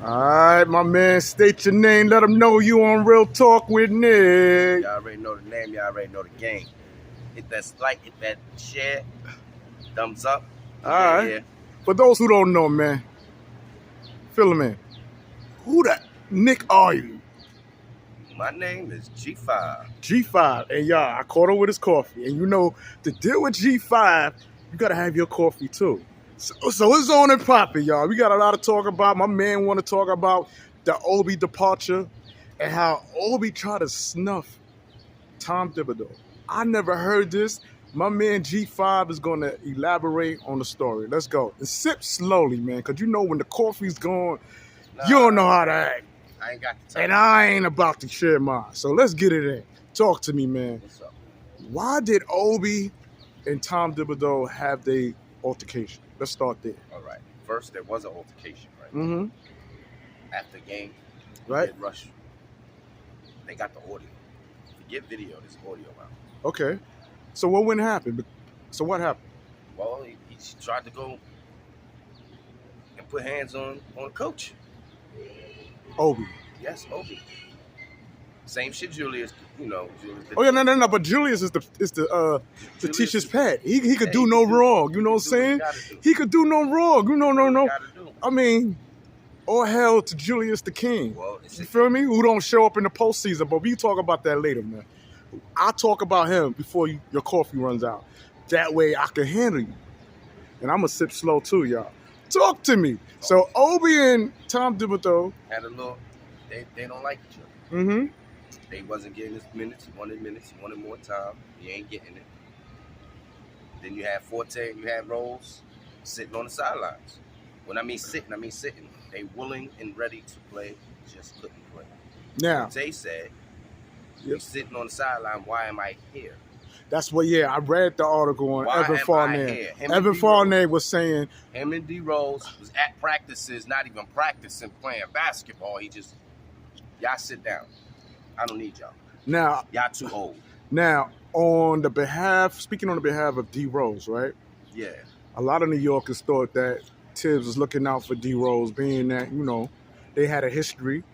All right, my man, state your name. Let them know you on Real Talk with Nick. Y'all already know the name. Y'all already know the game. Hit that like, hit that share, thumbs up. All right. For those who don't know, man, fill them in. Who the Nick are you? My name is G5. G5. And y'all, I caught him with his coffee. And you know, to deal with G5, you got to have your coffee too. So it's on and popping, y'all. We got a lot to talk about. My man want to talk about the Obi departure and how Obi tried to snuff Tom Thibodeau. I never heard this. My man G5 is going to elaborate on the story. Let's go. And sip slowly, man, because you know when the coffee's gone, you don't know how to act. I ain't got the time. And I ain't about to share mine. So let's get it in. Talk to me, man. What's up? Why did Obi and Tom Thibodeau have their altercation? Let's start there. All right. First, there was an altercation, right? Mm-hmm. After the game, Right? did rush. They got the audio. Forget video, there's audio out. Okay. So what wouldn't happen? So what happened? Well, he tried to go and put hands on the coach. Obi. Yes, Obi. Same shit Julius, Julius did. Oh yeah, no. But Julius is the teacher's pet. He could do no wrong. You know what I'm saying? He could do no wrong. No. I mean, all hell to Julius the King. Well, You feel me? Who don't show up in the postseason, but we talk about that later, man. I'll talk about him before your coffee runs out. That way I can handle you. And I'm going to sip slow too, y'all. Talk to me. So Obi and Tom Thibodeau had a little, they don't like each other. Mm-hmm. They wasn't getting his minutes. He wanted more time. He ain't getting it. Then you had Forte, you had Rose sitting on the sidelines. When I mean sitting, They willing and ready to play, just couldn't play. Now, Forte said, "You're sitting on the sideline. Why am I here?" That's what, I read the article on Why Evan am I Fournier. here? Evan Fournier was saying, him and D Rose was at practices, not even practicing, playing basketball. He just, y'all sit down. I don't need y'all. Now, Y'all too old. Now, speaking on the behalf of D Rose, right? Yeah. A lot of New Yorkers thought that Tibbs was looking out for D Rose, being that, they had a history.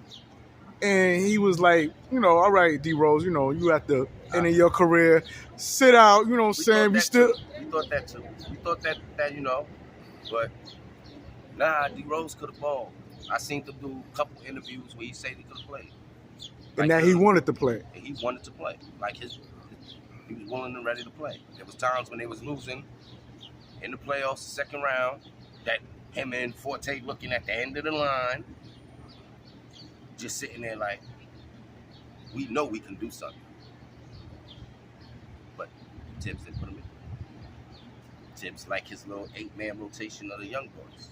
And he was like, all right, D Rose, you at the end of your career, sit out, you know what I'm saying? We thought that too. We thought that, but nah, D Rose could have balled. I seen him do a couple interviews where he said he could have played. And that he wanted to play. And he wanted to play. He was willing and ready to play. There was times when they was losing in the playoffs, second round, that him and Forte looking at the end of the line, just sitting there like, we know we can do something. But Tibbs didn't put him in. Tibbs like his little 8-man rotation of the young boys.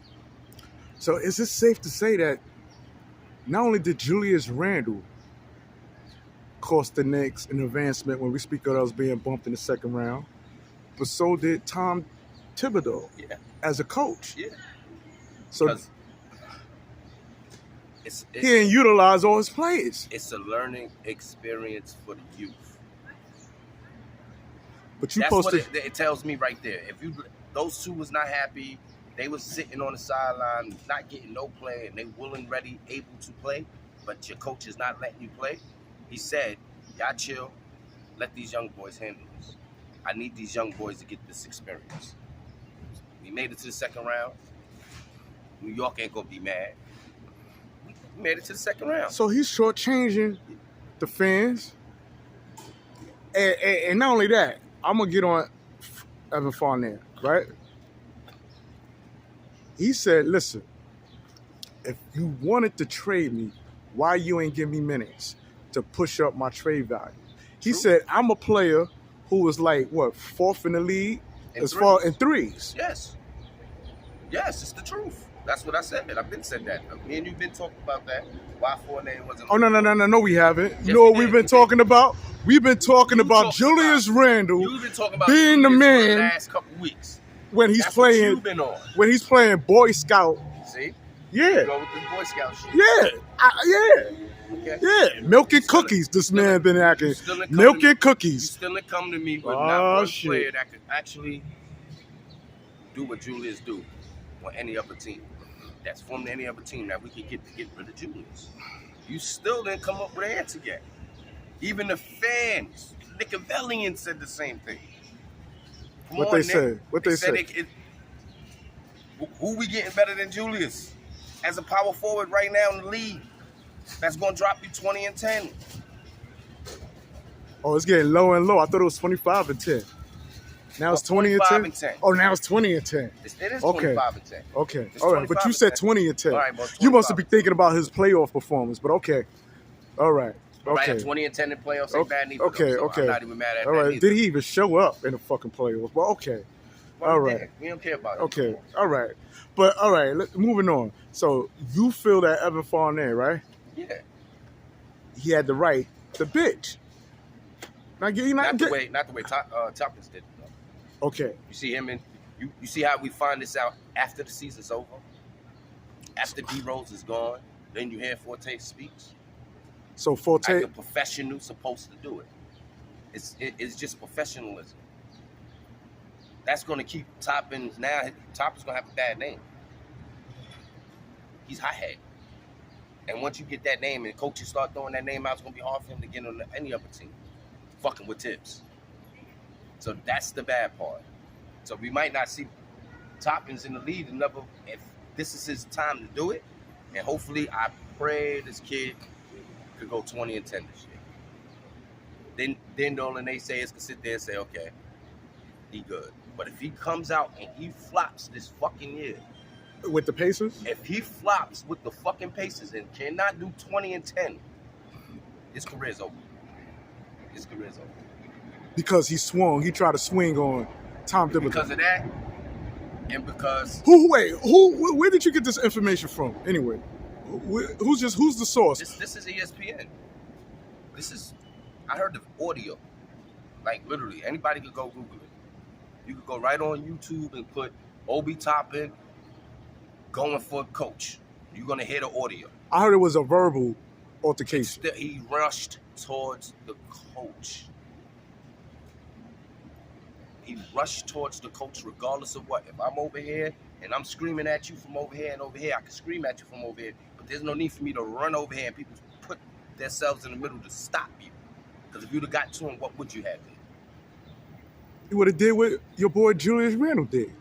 So is it safe to say that not only did Julius Randle cost the Knicks an advancement when we speak of us being bumped in the second round, but so did Tom Thibodeau as a coach. Yeah. So he didn't utilize all his players. It's a learning experience for the youth. But it tells me right there. If those two was not happy, they was sitting on the sideline, not getting no play, and they willing, ready, able to play, but your coach is not letting you play. He said, y'all chill, let these young boys handle this. I need these young boys to get this experience. We made it to the second round. New York ain't gonna be mad. We made it to the second round. So he's shortchanging the fans. And not only that, I'm gonna get on Evan Fournier, right? He said, listen, if you wanted to trade me, why you ain't give me minutes to push up my trade value? He said, I'm a player who was like, fourth in the league far in threes. Yes, it's the truth. That's what I said. I've been said that. Me and you've been talking about that. Why Fournier wasn't. Oh, no, we haven't. You know what we've been talking about? We've been talking about Julius Randle being the man for the last couple weeks. When he's playing Boy Scout. See? Yeah. Go with the Boy Scout shit. Yeah. Okay. Yeah. Milk and cookies, this man been acting. Milk and cookies. You still didn't come to me with not one player that could actually do what Julius do on any other team. that's formed any other team that we could get rid of Julius. You still didn't come up with an answer yet. Even the fans, Nickelodeon said the same thing. What they said? Who we getting better than Julius as a power forward right now in the league? That's going to drop you 20 and 10. Oh, it's getting low and low. I thought it was 25 and 10. Now it's 20 and 10? 10. Oh, now it's 20 and 10. It is 25 and 10. Okay. It's all right, but you said 20 and 10. All right, bro, you must have been thinking about his playoff performance, but okay. All right. Okay. Right, 20 and 10 in playoffs ain't bad neither. Okay, though, so okay. I'm not even mad at all that right. either. Did he even show up in the fucking playoffs? Well, okay. Well, all right. We don't care about it. Okay. All right. But, all right, moving on. So, you feel that Evan Fournier, right? Yeah. He had the right to bitch. Not the way Toppins did it, though. Okay. You see him in you see how we find this out after the season's over? After D Rose is gone, then you hear Forte speaks. So Forte, like a professional supposed to do it. It's just professionalism. That's going to keep Toppins now. Toppins going to have a bad name. He's hothead. And once you get that name and coaches start throwing that name out, it's going to be hard for him to get on any other team. Fucking with Tibbs. So that's the bad part. So we might not see Toppins in the lead another, if this is his time to do it. And hopefully, I pray this kid could go 20 and 10 this year. Then the only naysayers can sit there and say, okay, he good. But if he comes out and he flops this fucking year. With the Pacers? If he flops with the fucking Pacers and cannot do 20 and 10, his career's over. His career's over. Because he swung. He tried to swing on Tom Thibodeau. Because of that, and because... Where did you get this information from, anyway? Who's the source? This is ESPN. I heard the audio. Like, literally, anybody could go Google it. You could go right on YouTube and put Obi Toppin going for coach. You're going to hear the audio. I heard it was a verbal altercation. He rushed towards the coach. He rushed towards the coach regardless of what. If I'm over here and I'm screaming at you from over here and over here, I can scream at you from over here. But there's no need for me to run over here and people put themselves in the middle to stop you. Because if you'd have got to him, what would you have done? You would have did what your boy Julius Randle did.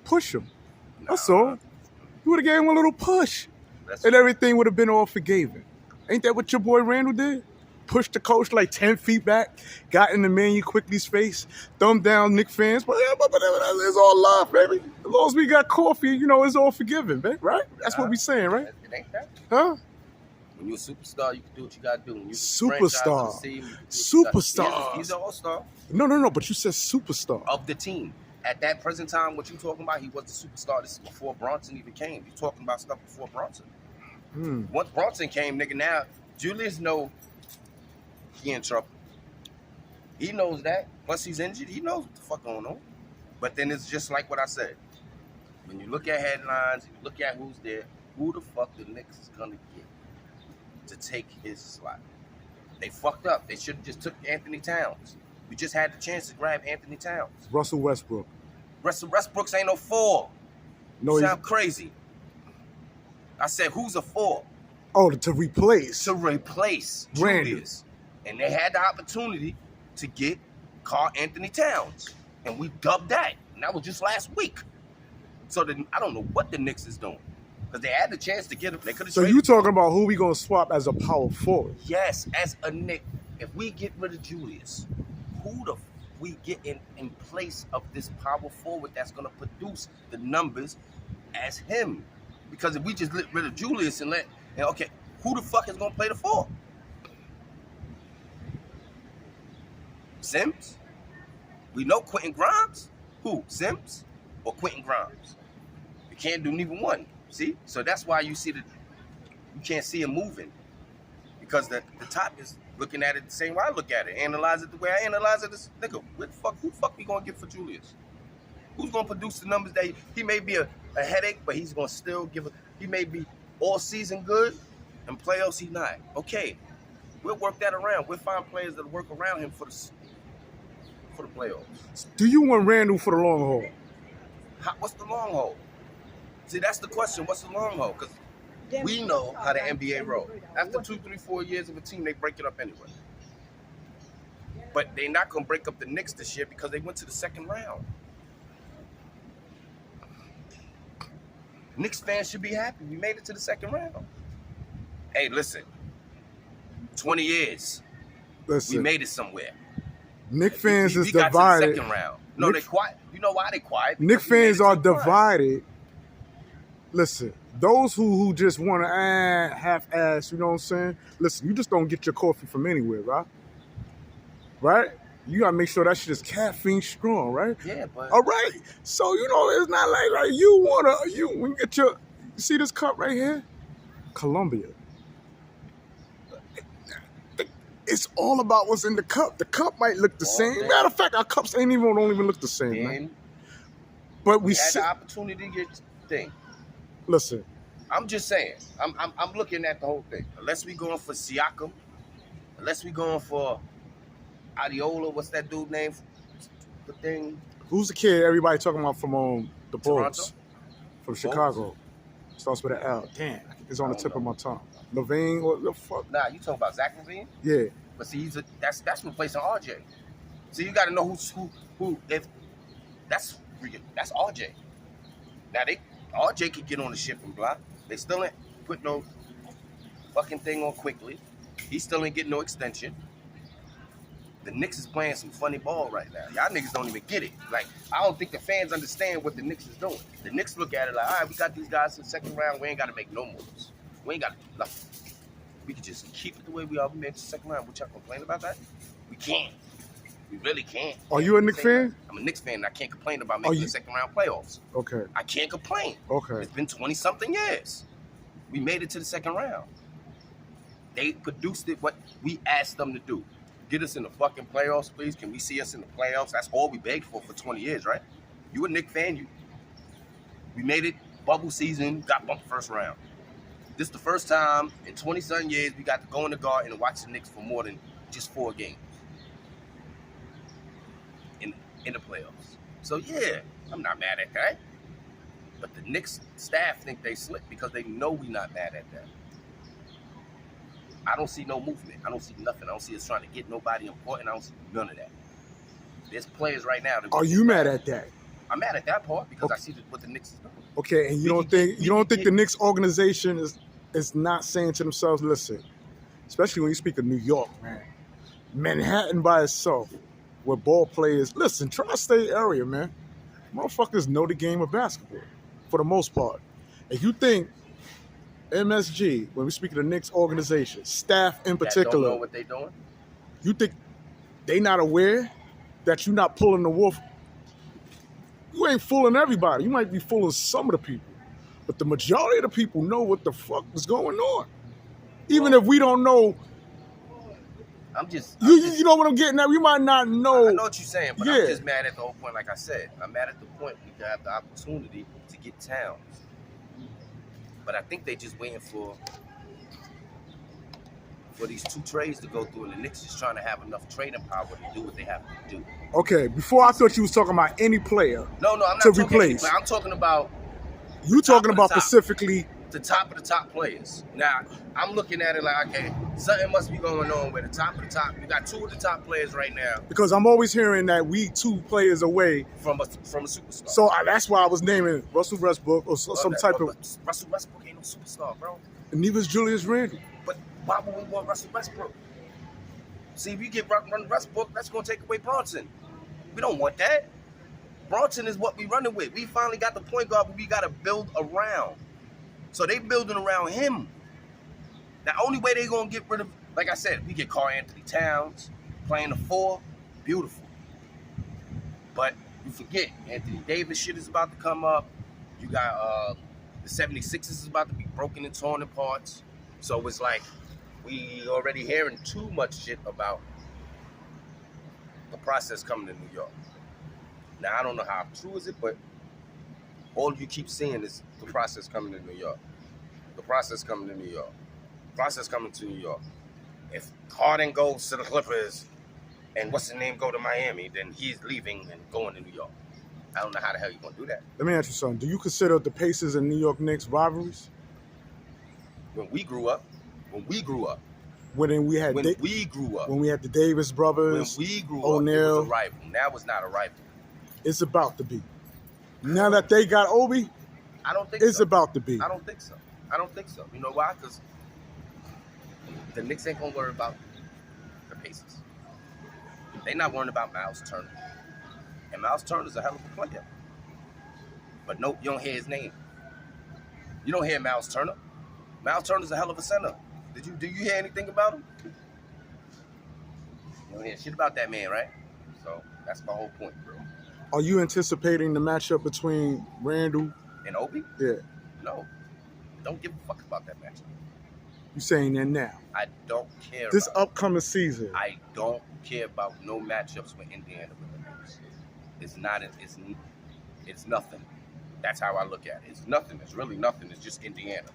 Push him. That's all. You would have gave him a little push. And everything would have been all forgiven. Ain't that what your boy Randle did? Pushed the coach like 10 feet back, got in the Manu Quickly's face, thumbed down Knicks fans. But it's all love, baby. As long as we got coffee, it's all forgiven, baby. Right? That's what we saying, right? It ain't that. Huh? When you're a superstar, you can do what you got to do. When Superstar. Superstar. He's an all-star. No, but you said superstar. Of the team. At that present time, what you talking about, he was the superstar. This is before Bronson even came. You're talking about stuff before Bronson. Once Bronson came, nigga, now Julius know he in trouble. He knows that. Once he's injured, he knows what the fuck going on. But then it's just like what I said. When you look at headlines, you look at who's there, who the fuck the Knicks is going to get to take his slot? They fucked up. They should have just took Anthony Towns. We just had the chance to grab Anthony Towns. Russell Westbrook. Russell Westbrook ain't no 4. No, you sound crazy. I said, who's a 4? Oh, to replace. To replace Julius. And they had the opportunity to get Karl Anthony Towns. And we dubbed that. And that was just last week. So then I don't know what the Knicks is doing. Because they had the chance to get him. They could have. So you talking about who we going to swap as a power forward? Yes, as a Knick. If we get rid of Julius, who the we get in place of this power forward that's going to produce the numbers as him? Because if we just get rid of Julius and okay, who the fuck is going to play the 4? Sims? We know Quentin Grimes. Who? Sims or Quentin Grimes? You can't do neither one. See? So that's why you can't see him moving. Because the top is looking at it the same way I look at it. Analyze it the way I analyze it. This nigga, who the fuck we gonna get for Julius? Who's gonna produce the numbers that he may be a headache, but he's gonna still he may be all season good and playoffs he not. Okay. We'll work that around. We'll find players that'll work around him for the playoffs. Do you want Randle for the long haul? What's the long haul? See, that's the question. What's the long haul? Because we know how the NBA roll. After 2, 3, 4 years of a team, they break it up anyway. But they're not going to break up the Knicks this year because they went to the second round. Knicks fans should be happy. We made it to the second round. Hey, listen. 20 years. Listen, we made it somewhere. Knick fans is we got divided. to the second round. No, they quiet. You know why they quiet? Knick fans are divided. Listen, those who just want to half-ass, you know what I'm saying? Listen, you just don't get your coffee from anywhere, right? Right? You gotta make sure that shit is caffeine strong, right? Yeah, but all right. So you know it's not like you when you get you see this cup right here, Columbia. It's all about what's in the cup. The cup might look the same. Matter of fact, our cups don't even look the same, man. But we had the opportunity to get thing. Listen, I'm just saying. I'm looking at the whole thing. Unless we going for Siakam, unless we going for Adiola, what's that dude name? The thing. Who's the kid everybody talking about from the Bulls? Toronto? From Chicago. Starts with an L. Damn, it's on the tip of my tongue. Levine, what the fuck? Nah, you talking about Zach Levine? Yeah. But see, that's replacing RJ. So you got to know who. If that's RJ. Now RJ could get on the ship and block. They still ain't put no fucking thing on quickly. He still ain't getting no extension. The Knicks is playing some funny ball right now. Y'all niggas don't even get it. Like, I don't think the fans understand what the Knicks is doing. The Knicks look at it like, all right, we got these guys in the second round. We ain't got to make no moves. We ain't got to do nothing. We can just keep it the way we are. We made the second round. Would y'all complain about that? We can't. We really can't. Are you a Knicks fan? I'm a Knicks fan, and I can't complain about making the second round playoffs. Okay. I can't complain. Okay. It's been 20-something years. We made it to the second round. They produced it what we asked them to do. Get us in the fucking playoffs, please. Can we see us in the playoffs? That's all we begged for 20 years, right? You a Knicks fan? We made it. Bubble season. Got bumped first round. This is the first time in 20-something years we got to go in the Garden and watch the Knicks for more than just 4 games in the playoffs. So yeah, I'm not mad at that. But the Knicks staff think they slick because they know we not mad at that. I don't see no movement. I don't see nothing. I don't see us trying to get nobody important. I don't see none of that. There's players right now. Are you mad at that? I'm mad at that part because I see what the Knicks is doing. Okay, and you don't think the Knicks organization is not saying to themselves, listen, especially when you speak of New York, man, Manhattan by itself, where ball players, listen, tri-state area, man, motherfuckers know the game of basketball for the most part. And you think MSG, when we speak of the Knicks organization, staff in particular, don't know what they doing? You think they not aware that you're not pulling the wolf? You ain't fooling everybody. You might be fooling some of the people. But the majority of the people know what the fuck is going on. Even if we don't know. You know what I'm getting at? We might not know. I know what you're saying, but I'm just mad at the whole point, like I said. I'm mad at the point we have the opportunity to get Towns. But I think they just waiting for these 2 trades to go through, and the Knicks is trying to have enough trading power to do what they have to do. Okay, before I thought you was talking about any player. No, I'm not to talking replace. I'm talking about. You talking about specifically the top of the top players. Now I'm looking at it like, okay, something must be going on with the top of the top. We got 2 of the top players right now. Because I'm always hearing that we 2 players away from a superstar. So that's why I was naming Russell Westbrook or some type of. Russell Westbrook ain't no superstar, bro. And neither is Julius Randle. But why would we want Russell Westbrook? See, if you get Westbrook, that's going to take away Bronson. We don't want that. Bronson is what we running with. We finally got the point guard, but we got to build around. So they building around him. The only way they going to get rid of, like I said, we get Karl Anthony Towns playing the 4, beautiful. But you forget, Anthony Davis shit is about to come up. You got the 76ers is about to be broken and torn in parts. So it's like we already hearing too much shit about the process coming to New York. Now, I don't know how true is it, but all you keep seeing is the process coming to New York. The process coming to New York. Process coming to New York. If Harden goes to the Clippers and what's his name go to Miami, then he's leaving and going to New York. I don't know how the hell you're going to do that. Let me ask you something. Do you consider the Pacers and New York Knicks rivalries? When we grew up, when we grew up, when we had the Davis brothers, when we grew O'Neal, up, it was a rival. Now it's not a rival. It's about to be. Now that they got Obi, I don't think it's so. about to be. I don't think so. I don't think so. You know why? Because the Knicks ain't going to worry about the Pacers. They're not worrying about Miles Turner. And Miles Turner's a hell of a player. But nope, you don't hear his name. You don't hear Miles Turner. Miles Turner's a hell of a center. Do you hear anything about him? You don't hear shit about that man, right? So that's my whole point, bro. Are you anticipating the matchup between Randall and Obi? Yeah. No. Don't give a fuck about that matchup. You saying that now? I don't care. This upcoming season. I don't care about no matchups with Indiana with the Knicks. It's not. It's nothing. That's how I look at it. It's nothing. It's really nothing. It's just Indiana.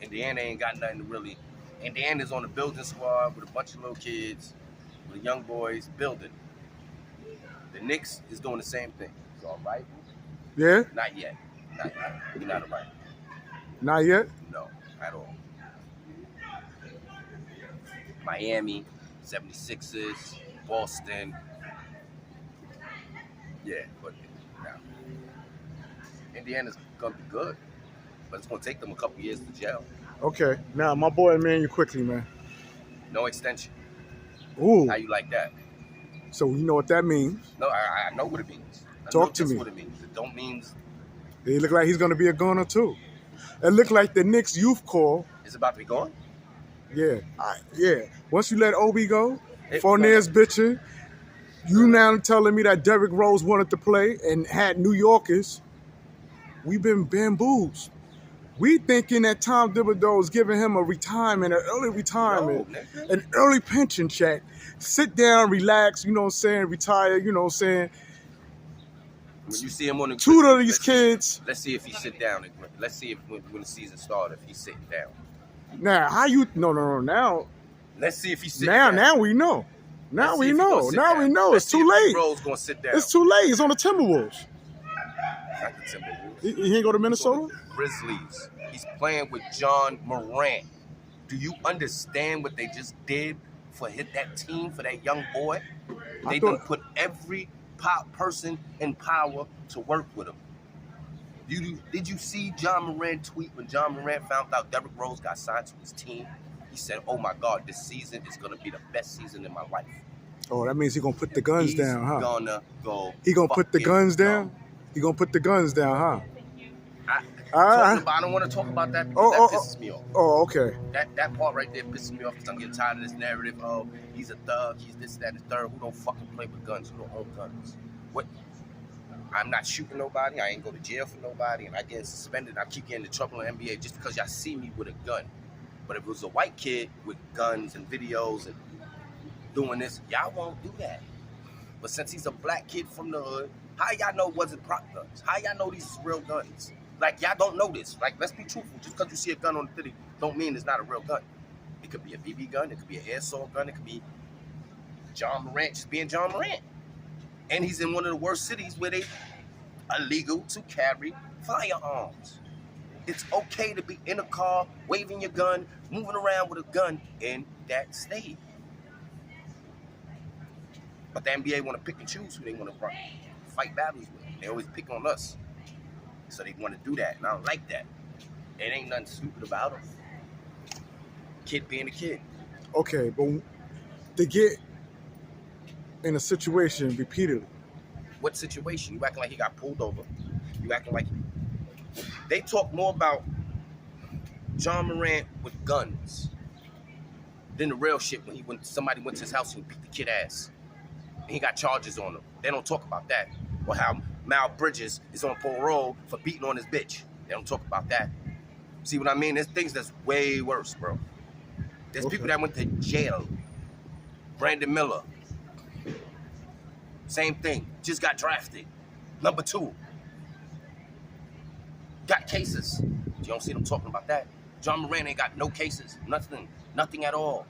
Indiana ain't got nothing to really. Indiana's on the building squad with a bunch of little kids, with young boys building. The Knicks is doing the same thing. It's all right. Yeah? Not yet. Not yet. We're not a rival. Not yet? No, at all. Miami, 76ers, Boston. Yeah, but now Indiana's gonna be good, but it's gonna take them a couple years to gel. Okay. Now, my boy, man, you quickly, man. No extension. Ooh. How you like that? So you know what that means? No, I know what it means. Talk to me. What it means. It don't means. It look like he's gonna be a gunner too. It look like the Knicks youth core is about to be gone. Yeah, yeah. Once you let Obi go, Fournier's bitching. You now telling me that Derrick Rose wanted to play and had New Yorkers. We've been bamboozled. We thinking that Tom Thibodeau is giving him a retirement, an early retirement, an early pension check. Sit down, relax, you know what I'm saying, retire, you know what I'm saying. When you see him on the tutor these kids. Let's see if he sit down. Let's see if when the season starts, if he's sitting down. Now, how you? No. Now, let's see if he's sitting down. Now we know. Now we know. Now we know. It's too late. Rose gonna sit down. It's too late. It's on the Timberwolves. Not the Timberwolves. He ain't go to Minnesota. Grizzlies. He's playing with John Morant. Do you understand what they just did for that team, for that young boy? They done put every person in power to work with him. Did you see John Morant tweet when John Morant found out Derrick Rose got signed to his team? He said, "Oh my God, this season is gonna be the best season in my life." Oh, that means he's gonna put the guns down, huh? He gonna put the guns down. He gonna put the guns down, huh? I don't want to talk about that because that pisses me off. Oh, okay. That part right there pisses me off because I'm getting tired of this narrative. Oh, he's a thug. He's this, that, and the third. Who don't fucking play with guns? Who don't own guns? What? I'm not shooting nobody. I ain't go to jail for nobody, and I get suspended. And I keep getting in trouble in the NBA just because y'all see me with a gun. But if it was a white kid with guns and videos and doing this, y'all won't do that. But since he's a black kid from the hood, how y'all know it wasn't prop guns? How y'all know these is real guns? Like, y'all don't know this. Like, let's be truthful. Just because you see a gun on the city don't mean it's not a real gun. It could be a BB gun. It could be an airsoft gun. It could be John Morant just being John Morant. And he's in one of the worst cities where they illegal to carry firearms. It's okay to be in a car, waving your gun, moving around with a gun in that state. But the NBA want to pick and choose who they want to fight battles with. They always pick on us. So they want to do that, and I don't like that. It ain't nothing stupid about them. Kid being a kid. Okay, but they get in a situation repeatedly. What situation? You acting like he got pulled over. You acting like... They talk more about John Morant with guns than the real shit when somebody went to his house and beat the kid ass. And he got charges on him. They don't talk about that. Or how Mal Bridges is on parole for beating on his bitch. They don't talk about that. See what I mean? There's things that's way worse, bro. There's people that went to jail. Brandon Miller. Same thing. Just got drafted. Number 2. Got cases. You don't see them talking about that. John Morant ain't got no cases. Nothing at all.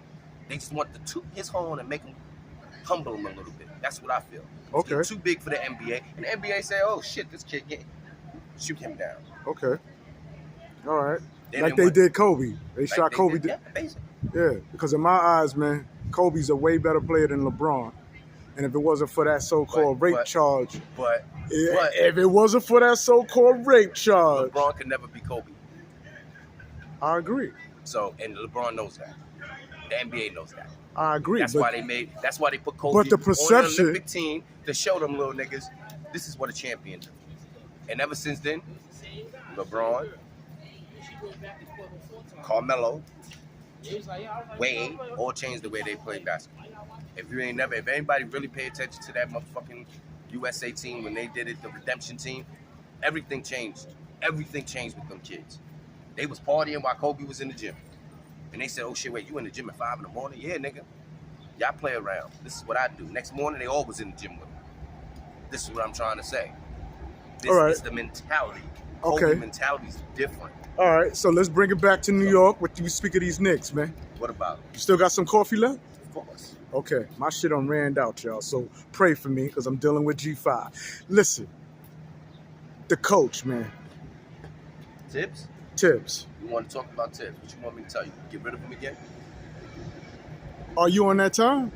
They just want to toot his horn and make him humble him a little bit. That's what I feel. Okay. He's too big for the NBA. And the NBA say, oh, shit, this kid shoot him down. Okay. All right. Then Like they did Kobe. They like shot they Kobe. did, yeah, basically. Yeah, because in my eyes, man, Kobe's a way better player than LeBron. And if it wasn't for that so-called rape charge, if it wasn't for that so-called rape charge, LeBron could never be Kobe. I agree. So, and LeBron knows that. The NBA knows that. I agree. That's why they put Kobe but the perception, on the Olympic team to show them little niggas, this is what a champion does. And ever since then, LeBron, Carmelo, Wade all changed the way they play basketball. If anybody really pay attention to that motherfucking USA team when they did it, the redemption team, everything changed. Everything changed with them kids. They was partying while Kobe was in the gym. And they said, oh shit, wait, you in the gym at 5 a.m? Yeah, nigga. Y'all play around. This is what I do. Next morning, they all was in the gym with me. This is what I'm trying to say. This is the mentality. Okay. Kobe mentality's different. All right, so let's bring it back to New York. What do you speak of these Knicks, man? What about? You still got some coffee left? Of course. Okay, my shit done ran out, y'all. So pray for me because I'm dealing with G5. Listen, the coach, man. Tibbs? Tibbs. You want to talk about Tibbs? What you want me to tell you? Get rid of him again? Are you on that time?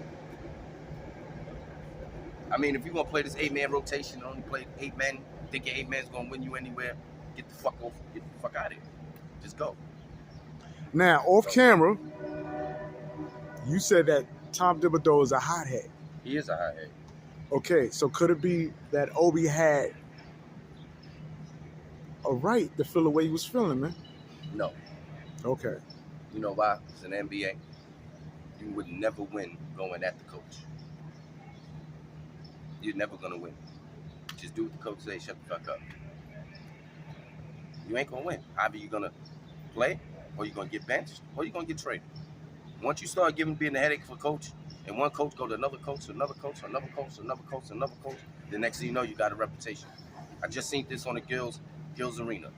I mean, if you're going to play this 8-man rotation and only play 8 men, think your 8 man's going to win you anywhere, get the fuck off. Get the fuck out of here. Just go. Now, off camera, you said that Tom Thibodeau is a hothead. He is a hothead. Okay, so could it be that Obi had a right to feel the way he was feeling, man? No. Okay. You know why? It's an NBA. You would never win going at the coach. You're never going to win. Just do what the coach says, shut the fuck up. You ain't going to win. Either you're going to play, or you're going to get benched, or you're going to get traded. Once you start being a headache for coach, and one coach go to another coach, another coach, another coach, another coach, another coach, the next thing you know, you got a reputation. I just seen this on the Gills Arena.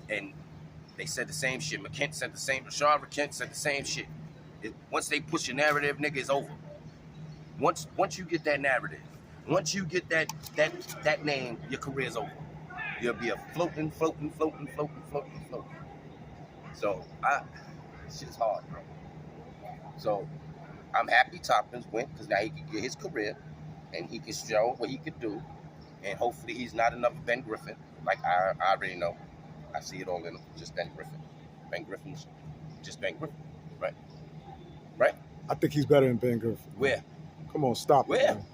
And they said the same shit. McKent said the same. Rashard McKent said the same shit. Once they push your narrative, nigga, it's over. Once you get that narrative, once you get that name, your career's over. You'll be a floating. So shit's hard, bro. So I'm happy Toppins went because now he can get his career and he can show what he could do. And hopefully he's not another Ben Griffin. Like I already know. I see it all in him. Just Ben Griffin. Ben Griffin's just Ben Griffin. Right? Right? I think he's better than Ben Griffin. Where? Come on, stop it. Where? Man.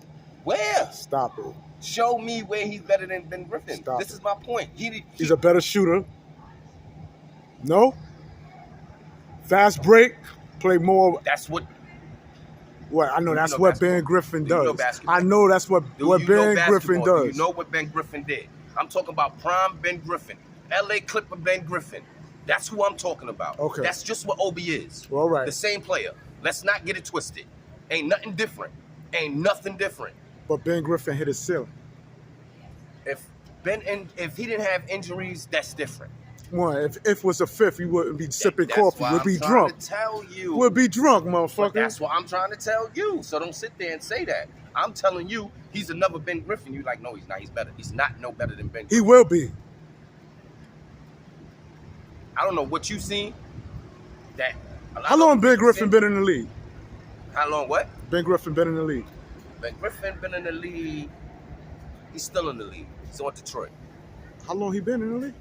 Where? Stop it. Show me where he's better than Ben Griffin. Stop this is my point. He's a better shooter. No? Fast break, play more. That's what. Well, I know that's what Ben Griffin does. Basketball? I know that's what Ben Griffin does. Do you know what Ben Griffin did? I'm talking about prime Ben Griffin. LA Clipper Ben Griffin. That's who I'm talking about. Okay. That's just what Obi is. All right. The same player. Let's not get it twisted. Ain't nothing different. Ain't nothing different. But Ben Griffin hit his ceiling. If he didn't have injuries, that's different. One, if it was a fifth, you wouldn't be sipping coffee. We'd be drunk. To tell you. We'd be drunk, motherfucker. But that's what I'm trying to tell you. So don't sit there and say that. I'm telling you, he's another Ben Griffin. You're like, no, he's not. He's better. He's not no better than Ben Griffin. He will be. I don't know what you seen. How long Ben Griffin been in the league? How long what? Ben Griffin been in the league. Ben Griffin been in the league. He's still in the league. He's on Detroit. How long he been in the league?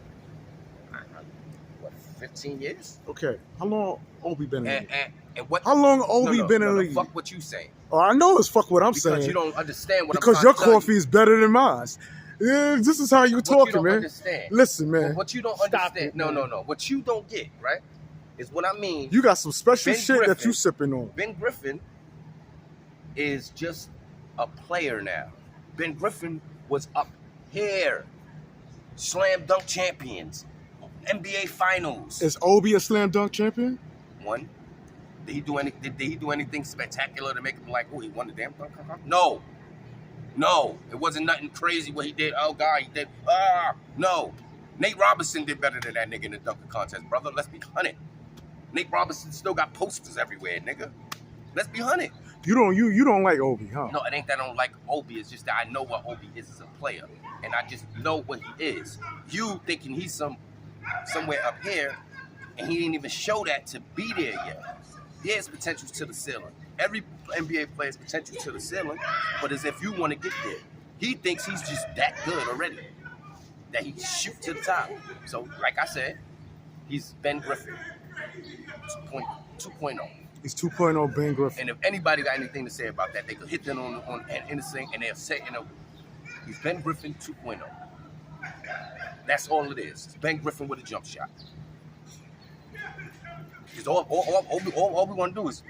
What, 15 years? Okay. How long Obi been in the league? And what? How long Obi been in the league? Fuck what you saying. Oh, I know it's fuck what I'm saying. Because you don't understand what I'm because trying your to tell coffee you. is better than mine. Yeah, this is how you talking, you don't man. Understand. Listen, man. What you don't understand. No. What you don't get, right? Is what I mean. You got some special Ben shit Griffin, that you sipping on. Ben Griffin is just a player now. Ben Griffin was up here. Slam dunk champions. NBA finals. Is Obi a slam dunk champion? One. Did he do anything spectacular to make him like, oh, he won the damn dunk? No. No. It wasn't nothing crazy what he did. Oh, God, he did. No. Nate Robinson did better than that nigga in the dunk contest, brother. Let's be honest. Nate Robinson still got posters everywhere, nigga. Let's be honest. You don't like Obi, huh? No, it ain't that I don't like Obi. It's just that I know what Obi is as a player, and I just know what he is. You thinking he's somewhere up here, and he didn't even show that to be there yet. He has potential to the ceiling. Every NBA player has potential to the ceiling, but as if you want to get there. He thinks he's just that good already, that he can shoot to the top. So, like I said, he's Ben Griffin 2.0. He's 2.0 Ben Griffin. And if anybody got anything to say about that, they could hit them on anything, and they'll say, he's Ben Griffin 2.0. That's all it is. It's Ben Griffin with a jump shot. Because all we want to do is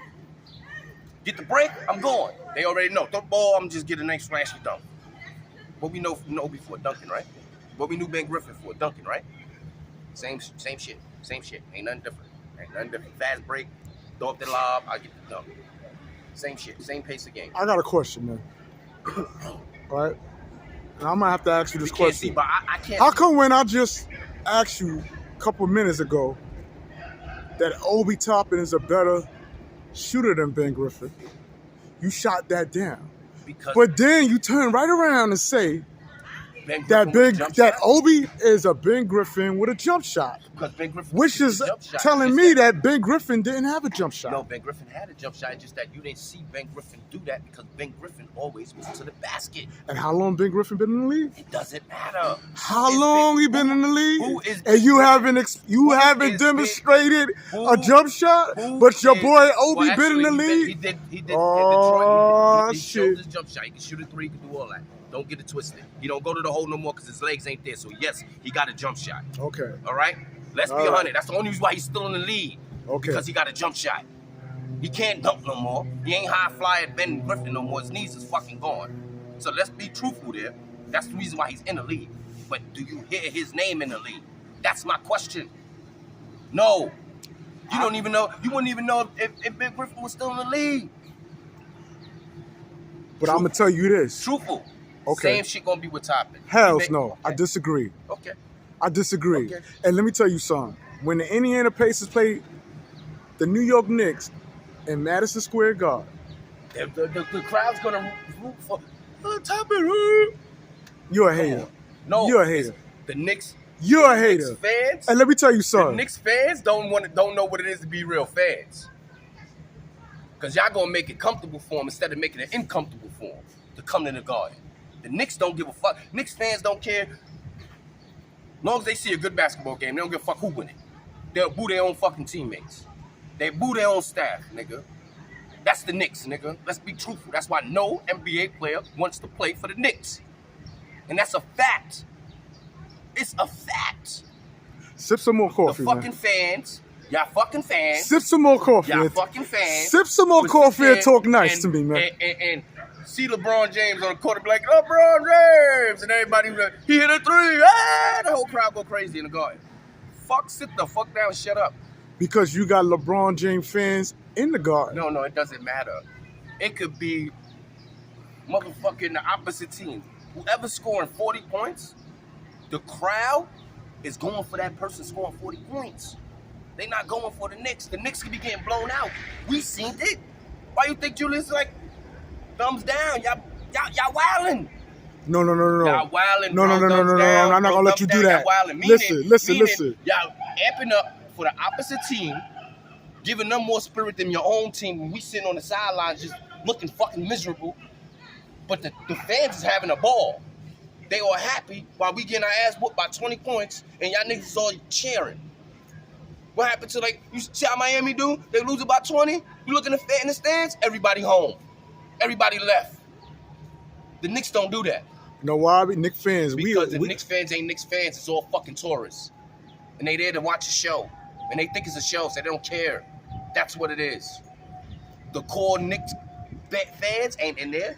get the break, I'm going. They already know. Throw the ball, I'm just get a nice flashy dunk. What we know from Obi for dunking, right? What we knew Ben Griffin for dunking, right? Same shit. Ain't nothing different. Fast break, throw up the lob, I get the dunk. Same shit. Same pace of game. I got a question, man. All right? And I'm going to have to ask you this Can't question. see, but I can't. How come when I just asked you a couple minutes ago that Obi Toppin is a better shooter than Ben Griffin, you shot that down? But then you turn right around and say that Obi is a Ben Griffin with a jump shot, which is telling me that Ben Griffin didn't have a jump shot. No, Ben Griffin had a jump shot. It's just that you didn't see Ben Griffin do that because Ben Griffin always was to the basket. And how long Ben Griffin been in the league? It doesn't matter. How long he been in the league? And you haven't demonstrated a jump shot, but your boy Obi been in the league. He did. Oh, he showed his jump shot. He can shoot a three. He can do all that. Don't get it twisted. He don't go to the hole no more because his legs ain't there. So yes, he got a jump shot. Okay. All right. Let's be 100. That's the only reason why he's still in the league. Okay. Because he got a jump shot. He can't dunk no more. He ain't high flyer Ben Griffin no more. His knees is fucking gone. So let's be truthful there. That's the reason why he's in the league. But do you hear his name in the league? That's my question. No. You don't even know. You wouldn't even know if Ben Griffin was still in the league. But I'm gonna tell you this. Truthful. Okay. Same shit gonna be with Toppin. Hells no. Okay. I disagree. Okay. I disagree. Okay. And let me tell you something. When the Indiana Pacers played the New York Knicks in Madison Square Garden, the crowd's gonna root for Toppin. You're a hater. No. You're a hater. The Knicks. You're a hater. Knicks fans. And let me tell you something. The Knicks fans don't know what it is to be real fans. Because y'all gonna make it comfortable for them instead of making it uncomfortable for them to come to the Garden. The Knicks don't give a fuck. Knicks fans don't care. As long as they see a good basketball game, they don't give a fuck who win it. They'll boo their own fucking teammates. They boo their own staff, nigga. That's the Knicks, nigga. Let's be truthful. That's why no NBA player wants to play for the Knicks. And that's a fact. It's a fact. Sip some more coffee, the fucking fans. Y'all fucking fans. Sip some more coffee. Y'all fucking fans. Sip some more coffee and talk nice to me, man. And see LeBron James on the court, be like, LeBron James! And everybody, he hit a three! Ah! The whole crowd go crazy in the Garden. Sit the fuck down, shut up. Because you got LeBron James fans in the Garden. No, it doesn't matter. It could be motherfucking the opposite team. Whoever's scoring 40 points, the crowd is going for that person scoring 40 points. They not going for the Knicks. The Knicks could be getting blown out. We seen it. Why you think Julius like thumbs down? Y'all wildin'. No. Y'all wildin'. No. I'm not gonna let you do that. Listen. Y'all amping up for the opposite team, giving them more spirit than your own team. When we sitting on the sidelines just looking fucking miserable. But the fans is having a ball. They all happy while we getting our ass whooped by 20 points and y'all niggas is all cheering. What happened to, you see how Miami do? They lose about 20. You look in the stands, everybody home. Everybody left. The Knicks don't do that. You know why? Knicks fans. Because the Knicks fans ain't Knicks fans. It's all fucking tourists. And they there to watch a show. And they think it's a show, so they don't care. That's what it is. The core Knicks fans ain't in there.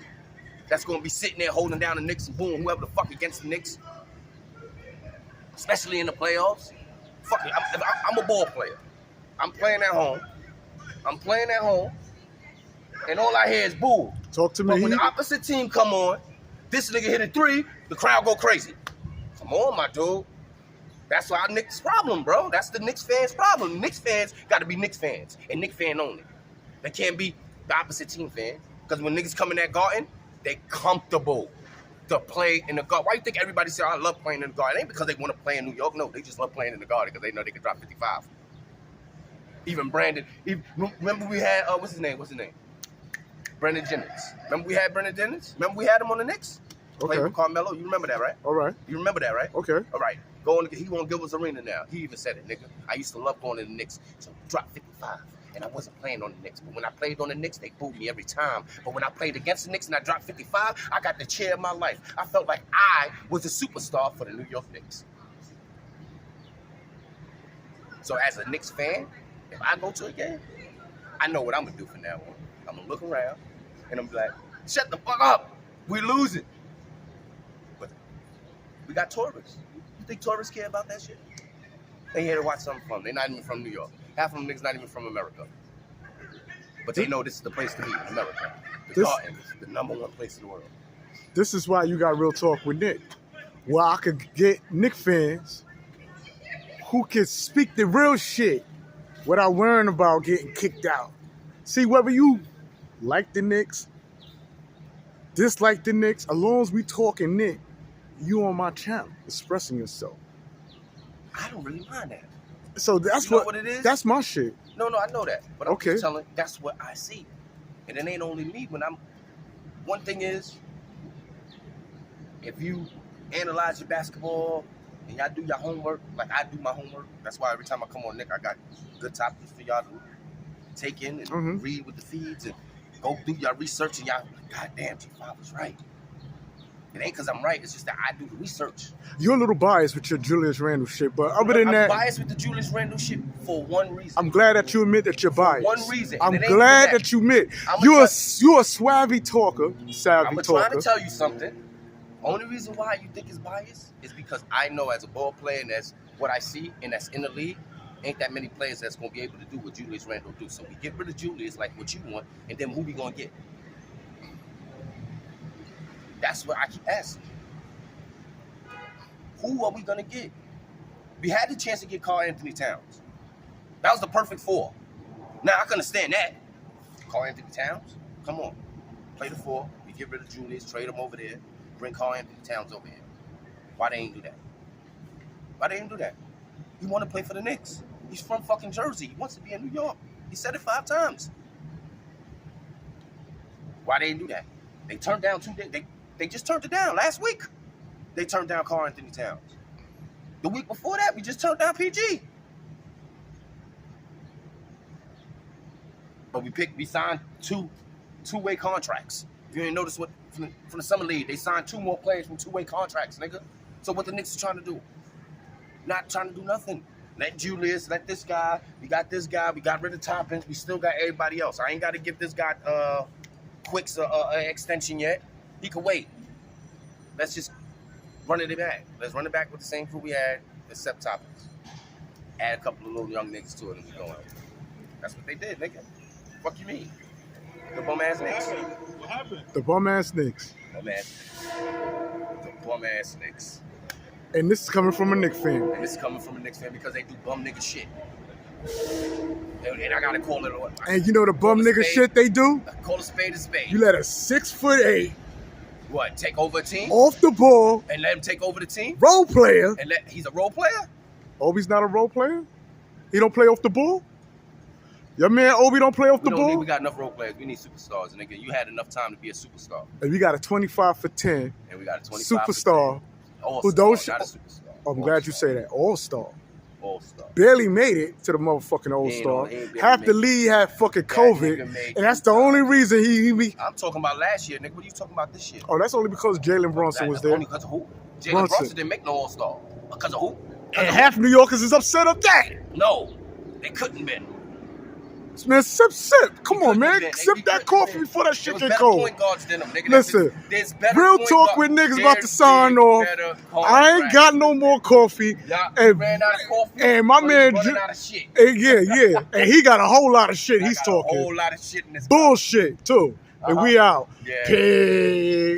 That's going to be sitting there holding down the Knicks and booing whoever the fuck against the Knicks. Especially in the playoffs. Fuck it, I'm a ball player. I'm playing at home. And all I hear is boo. Talk to me. But when the opposite team come on, this nigga hit a three, the crowd go crazy. Come on, my dude. That's our Knicks problem, bro. That's the Knicks fans' problem. Knicks fans got to be Knicks fans and Knicks fan only. They can't be the opposite team fan. Because when niggas come in that garden, they comfortable to play in the garden. Why you think everybody say, I love playing in the garden? It ain't because they want to play in New York. No, they just love playing in the garden because they know they can drop 55. Even Brandon, remember we had, what's his name? Brandon Jennings. Remember we had Brandon Jennings? Remember we had him on the Knicks? Okay. Playing with Carmelo. You remember that, right? All right. You remember that, right? Okay. All right. He won't give us arena now. He even said it, nigga. I used to love going to the Knicks. So drop 55. And I wasn't playing on the Knicks. But when I played on the Knicks, they booed me every time. But when I played against the Knicks and I dropped 55, I got the cheer of my life. I felt like I was a superstar for the New York Knicks. So as a Knicks fan, if I go to a game, I know what I'm going to do from now on. I'm going to look around and I'm like, shut the fuck up. We losing. But we got tourists. You think tourists care about that shit? They here to watch something from. They're not even from New York. Half of them niggas not even from America. But they know this is the place to be in America. The Garden is the #1 place in the world. This is why you got Real Talk with Nick. Where I could get Knick fans who can speak the real shit without worrying about getting kicked out. See, whether you like the Knicks, dislike the Knicks, as long as we talking Nick, you on my channel expressing yourself. I don't really mind that. So that's you know what it is. That's my shit. No, I know that. But I'm okay. just telling, that's what I see. And it ain't only me. One thing is, if you analyze your basketball and y'all do your homework, like I do my homework, that's why every time I come on Nick, I got good topics for y'all to take in and read with the feeds and go do your research and y'all, God damn, G5 was right. It ain't because I'm right, it's just that I do the research. You're a little biased with your Julius Randle shit, but other than that... I'm biased with the Julius Randle shit for one reason. I'm glad that you admit that you're biased. For one reason. I'm glad that you admit. You're a swavy talker, I'm trying to tell you something. Only reason why you think it's biased is because I know as a ball player and that's what I see and that's in the league, ain't that many players that's going to be able to do what Julius Randle do. So we get rid of Julius like what you want, and then who we going to get? That's what I keep asking. Who are we going to get? We had the chance to get Karl Anthony Towns. That was the perfect 4. Now, I can understand that. Karl Anthony Towns, come on. Play the 4. We get rid of Julius, trade him over there, bring Karl Anthony Towns over here. Why they ain't do that? Why they ain't do that? He want to play for the Knicks. He's from fucking Jersey. He wants to be in New York. He said it 5 times. Why they ain't do that? They turned down 2 days. They just turned it down last week. They turned down Karl Anthony Towns. The week before that, we just turned down PG. But we signed two-way contracts. If you ain't noticed what from the summer league, they signed 2 more players from 2-way contracts, nigga. So what the Knicks are trying to do? Not trying to do nothing. Let Julius, let this guy. We got this guy. We got rid of Toppin. We still got everybody else. I ain't got to give this guy Quicks an extension yet. He could wait. Let's just run it back. Let's run it back with the same crew we had, except Toppins. Add a couple of little young niggas to it and we going. That's what they did, nigga. Fuck you mean? The bum-ass Knicks. What happened? The bum-ass Knicks. The bum-ass Knicks. And this is coming from a Knicks fan. And this is coming from a Knicks fan because they do bum nigga shit. And I gotta call it on. And you know the bum nigga shit they do? Call a spade a spade. You let a 6'8" what, take over a team? Off the ball. And let him take over the team? Role player. And he's a role player? Obi's not a role player? He don't play off the ball? Your man Obi don't play off the ball? We got enough role players. We need superstars. And nigga, you had enough time to be a superstar. And we got a 25 for 10. And we got a 25 superstar. All-star, not a superstar. Oh, I'm glad you say that. All-star. All-star. Barely made it to the motherfucking All-Star. Half the league had fucking COVID, and that's the only reason he I'm talking about last year, nigga. What are you talking about this year? Oh, that's only because Jalen Brunson was there. Only because of who? Jalen Brunson didn't make no All-Star. Because of who? And half New Yorkers is upset of that. No, they couldn't been. Man, sip. Come on, man. Sip that coffee before that shit get cold. Point guards than them, nigga. Listen, Real Talk with niggas about to sign off. I ain't got no more coffee. And ran out of coffee. And my man, running out of shit. Yeah. And he got a whole lot of shit he's talking. A whole lot of shit in this bullshit too. And we out. Yeah. Pig.